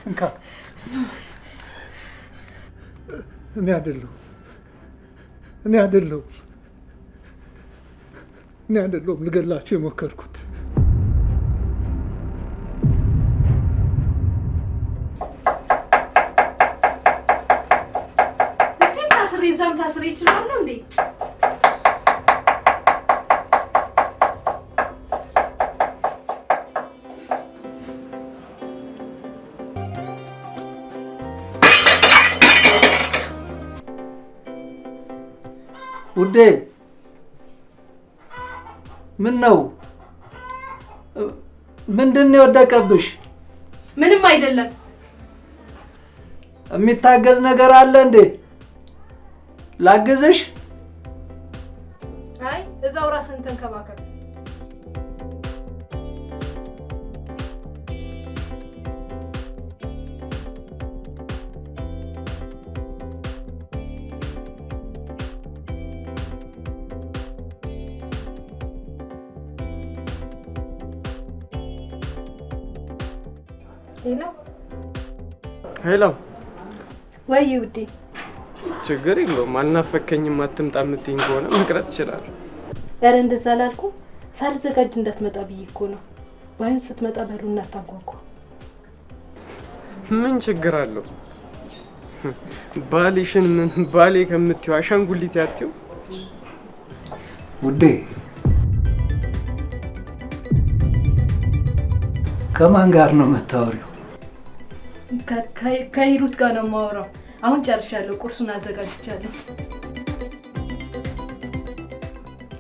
እንካ እኔ አይደለሁም ልገላችሁ የሞከርኩት። እዚህም ታስሬ እዛም ታስሬ ይችላል እንዴ? ውዴ ምን ነው? ምንድን ነው የወደቀብሽ? ምንም አይደለም። የሚታገዝ ነገር አለ እንዴ? ላግዝሽ? አይ እዛው ራስን ተንከባከብ። ሄሎ ወይ ውዴ። ችግር የለውም አልናፈከኝም አትምጣ የምትይኝ ከሆነ መቅረት ይችላል። ኧረ እንደዛ አላልኩም። ሳልዘጋጅ እንዳትመጣ ብዬ እኮ ነው። ባይሆን ስትመጣ በሩን እናታንኳኳ። ምን ችግር አለው? ባልሽን ምን ባሌ ከምትይው አሻንጉሊት ያትይው? ውዴ ከማን ጋር ነው የምታወሪው? ከሂሩት ጋር ነው የማወራው። አሁን ጨርሻለሁ። ቁርሱን አዘጋጅቻለሁ።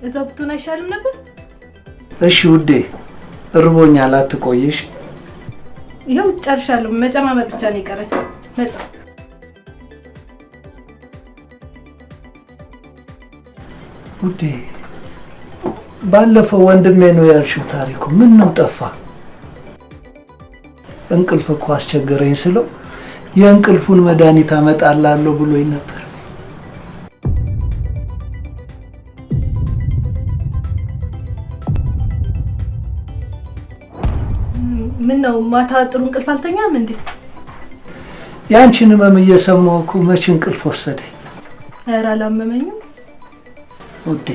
እዛው ብትሆን አይሻልም ነበር? እሺ ውዴ እርቦኛል፣ አትቆይሽ። ይኸው ጨርሻለሁ። መጨማመር ብቻ ነው የቀረኝ። መጣ። ውዴ ባለፈው ወንድሜ ነው ያልሽው ታሪኩ ምን ነው ጠፋ? እንቅልፍ እኮ አስቸገረኝ ስለው የእንቅልፉን መድኃኒት አመጣላለሁ ብሎኝ ነበር። ምን ነው ማታ ጥሩ እንቅልፍ አልተኛም እንዴ? ያንቺን ህመም እየሰማሁ እኮ መቼ እንቅልፍ ወሰደኝ። ኧረ አላመመኝም ውዴ።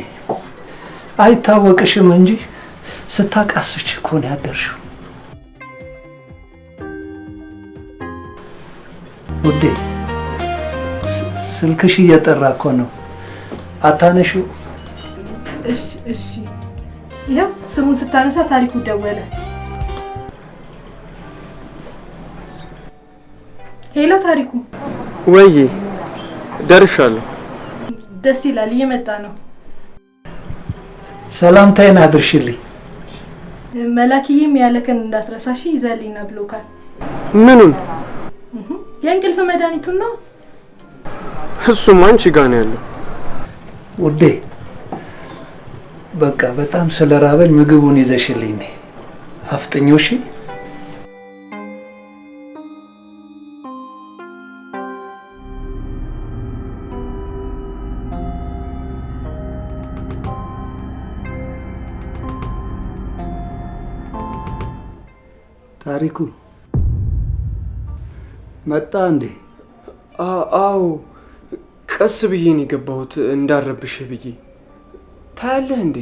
አይታወቅሽም እንጂ ስታቃስች እኮ ነው ያደርሽው። ውዴ ስልክሽ እየጠራ እኮ ነው፣ አታነሺው? እሺ። ይኸው ስሙን ስታነሳ ታሪኩ ደወለ። ሄሎ ታሪኩ። ወይ ደርሻለሁ። ደስ ይላል። እየመጣ ነው። ሰላምታዬን አድርሽልኝ። መላክዬም ያለከን እንዳትረሳሽ ይዘልኝና ብሎካል። ምኑን? የእንቅልፍ መድኃኒቱን ነው። እሱም አንቺ ጋር ነው ያለው። ውዴ በቃ በጣም ስለራበኝ ምግቡን ይዘሽልኝ ነይ። አፍጥኞ። እሺ ታሪኩ መጣ እንዴ? አዎ ቀስ ብዬ ነው የገባሁት እንዳረብሽ ብዬ። ታያለህ እንዴ?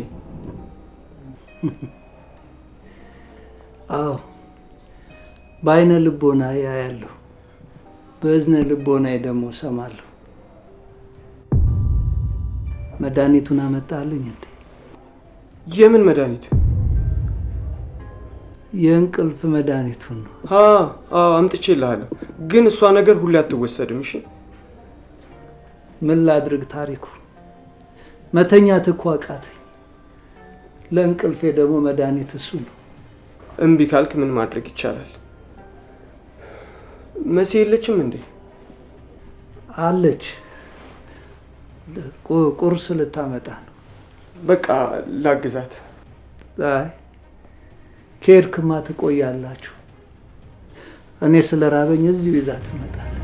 አዎ በአይነ ልቦና ያያለሁ፣ በእዝነ ልቦና ደግሞ ሰማለሁ። መድኃኒቱን አመጣልኝ እንዴ? የምን መድኃኒት? የእንቅልፍ መድኃኒቱን ነው። አምጥቼልሃለሁ፣ ግን እሷ ነገር ሁሌ አትወሰድም። እሺ ምን ላድርግ ታሪኩ፣ መተኛት እኮ አቃተኝ። ለእንቅልፌ ደግሞ መድኃኒት እሱ ነው። እምቢ ካልክ ምን ማድረግ ይቻላል? መሲ የለችም እንዴ? አለች፣ ቁርስ ልታመጣ ነው። በቃ ላግዛት። አይ ከሄድክማ ትቆያላችሁ። እኔ ስለራበኝ እዚሁ ይዛ ትመጣለች።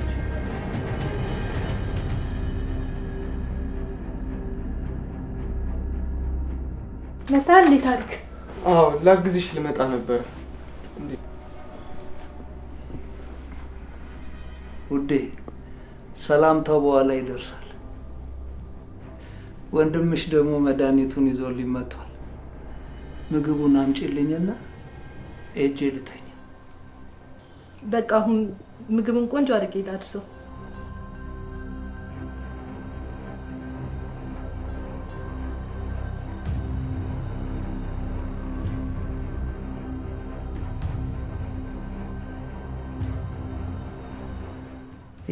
መጣል ታሪክ። ላግዝሽ ልመጣ ነበር። እንዴ ውዴ ሰላምታው በኋላ ይደርሳል። ወንድምሽ ደግሞ መድኃኒቱን ይዞልኝ መጥቷል። ምግቡን አምጪልኝና ሄጄ ልተኛ። በቃ አሁን ምግብን ቆንጆ አድርጌ ላድርሰው።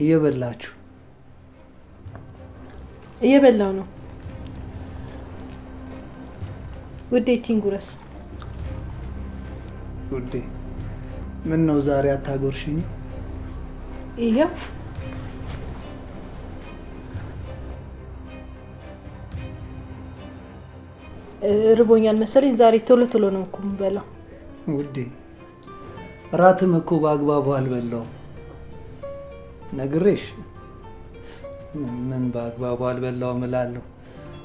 እየበላችሁ? እየበላው ነው ውዴ። ቲንጉረስ ውዴ ምን ነው ዛሬ አታጎርሽኝ? ይሄው ርቦኛል መሰለኝ። ዛሬ ቶሎ ቶሎ ነው እኮ የምበላው። ውዴ ራትም እኮ በአግባቡ አልበላውም። ነግሬሽ ምን በአግባቡ አልበላውም እላለሁ።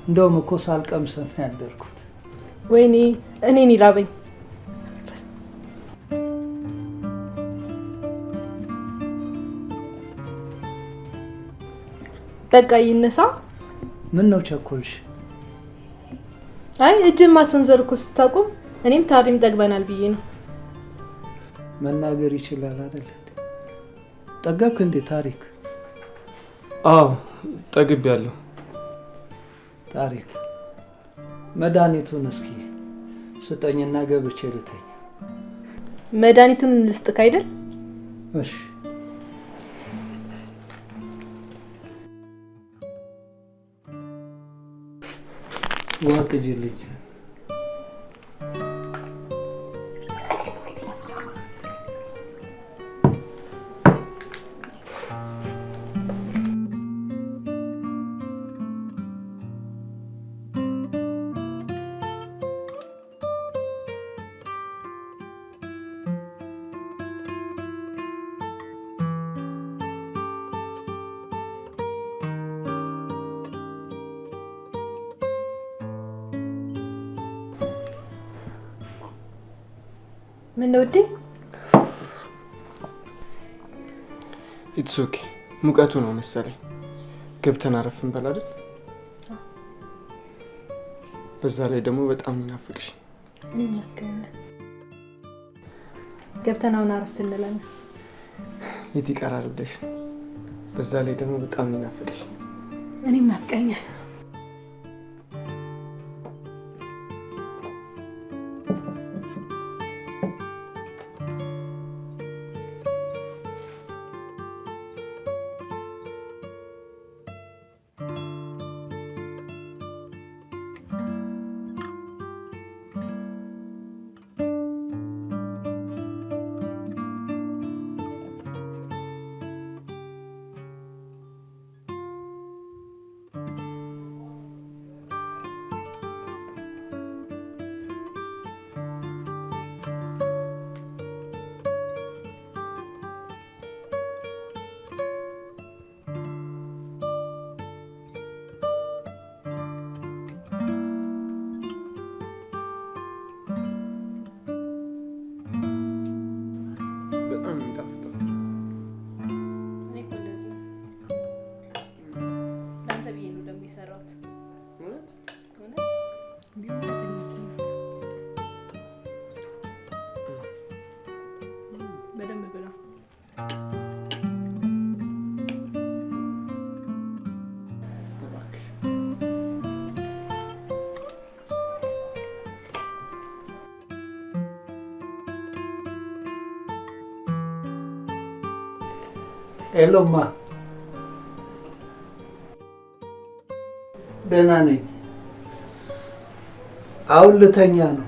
እንደውም እኮ ሳልቀምስ ነው ያደርኩት። ወይኔ እኔን ይራበኝ። በቃ ይነሳ። ምን ነው ቸኮልሽ? አይ እጅን ማሰንዘር እኮ ስታቆም እኔም ታሪም ጠግበናል ብዬ ነው። መናገር ይችላል አይደል? ጠገብክ እንዴ ታሪክ? አዎ ጠግቤያለሁ። ታሪክ መድኃኒቱን እስኪ ስጠኝና ገብቼ ልተኛ። መድኃኒቱን ልስጥክ አይደል? እሺ ውሃ ቅጂልኝ። ምን ነው ውዴ? ኢትስ ኦኬ። ሙቀቱ ነው መሰለኝ። ገብተን አረፍ እንበል አይደል? በዛ ላይ ደግሞ በጣም እናፍቅሽ። ገብተን አሁን አረፍ እንላለን። የት ይቀራል ብለሽ? በዛ ላይ ደግሞ በጣም እናፍቅሽ። እኔም ናፍቀኛል። ሄሎማ ደህና ነኝ። አሁን ልተኛ ነው።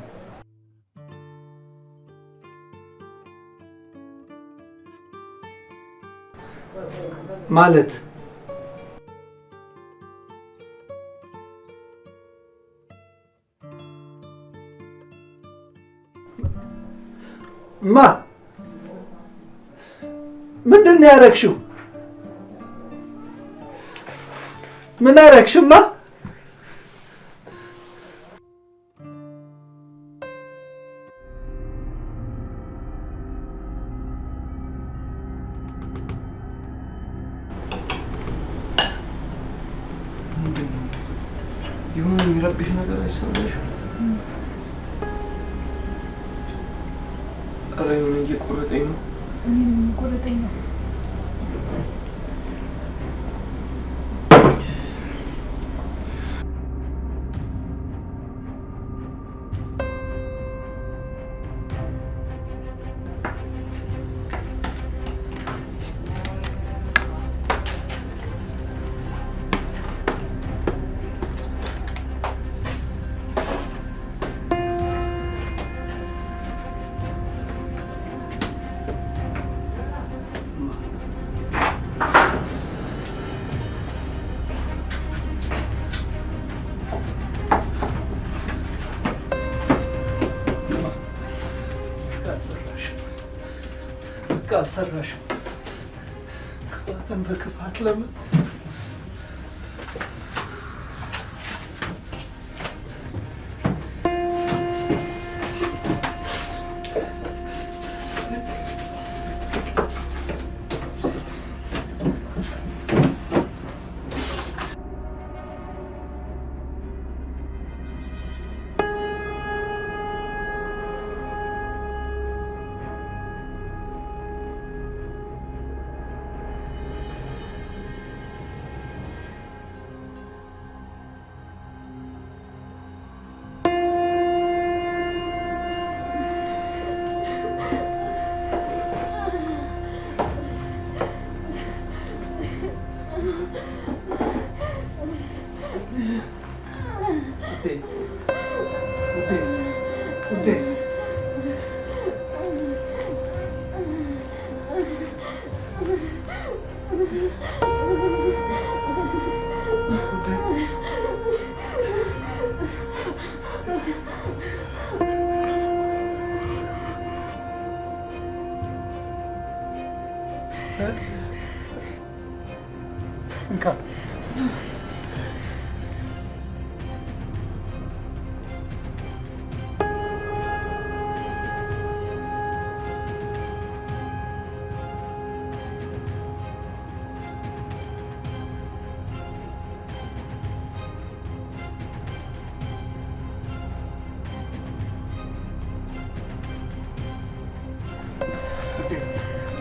ማለት ምንድን ነው ያደረግሽው? ምን አደረግሽማ? የሆነ የሚረብሽ ነገር አይሰማሽም? ኧረ የሆነ እየቆረጠኝ ነው። እኔም እየቆረጠኝ ነው። አልሰራሽም። ክፋትን በክፋት ለምን እንካ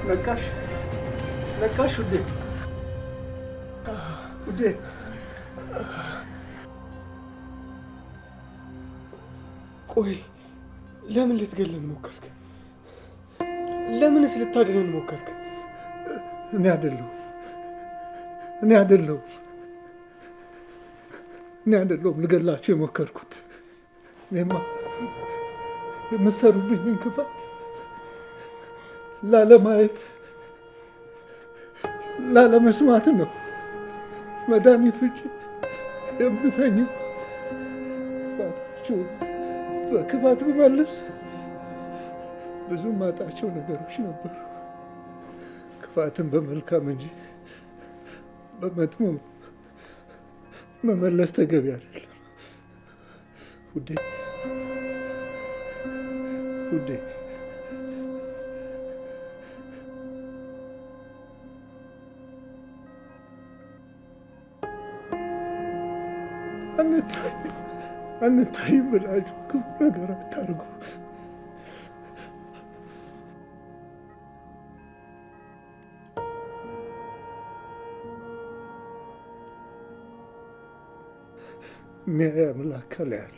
ነቃሽ ነቃሽ ውዴ ውዴ ቆይ ለምን ልትገለን ሞከርክ? ለምንስ ልታድነን ሞከርክ? እኔ አይደለሁም ልገላችሁ የሞከርኩት። እኔማ የምትሰሩብኝን ክፋት ላለማየት ላለመስማት ነው መድኃኒት ውጭ የምተኘው። ክፋታችሁን በክፋት ብመልስ ብዙ ማጣቸው ነገሮች ነበሩ። ክፋትን በመልካም እንጂ በመጥፎ መመለስ ተገቢ አይደለም። ውዴ ውዴ አንታይ ብላችሁ ክፉ ነገር አታርጉ። የሚያይ አምላክ ከላይ አለ።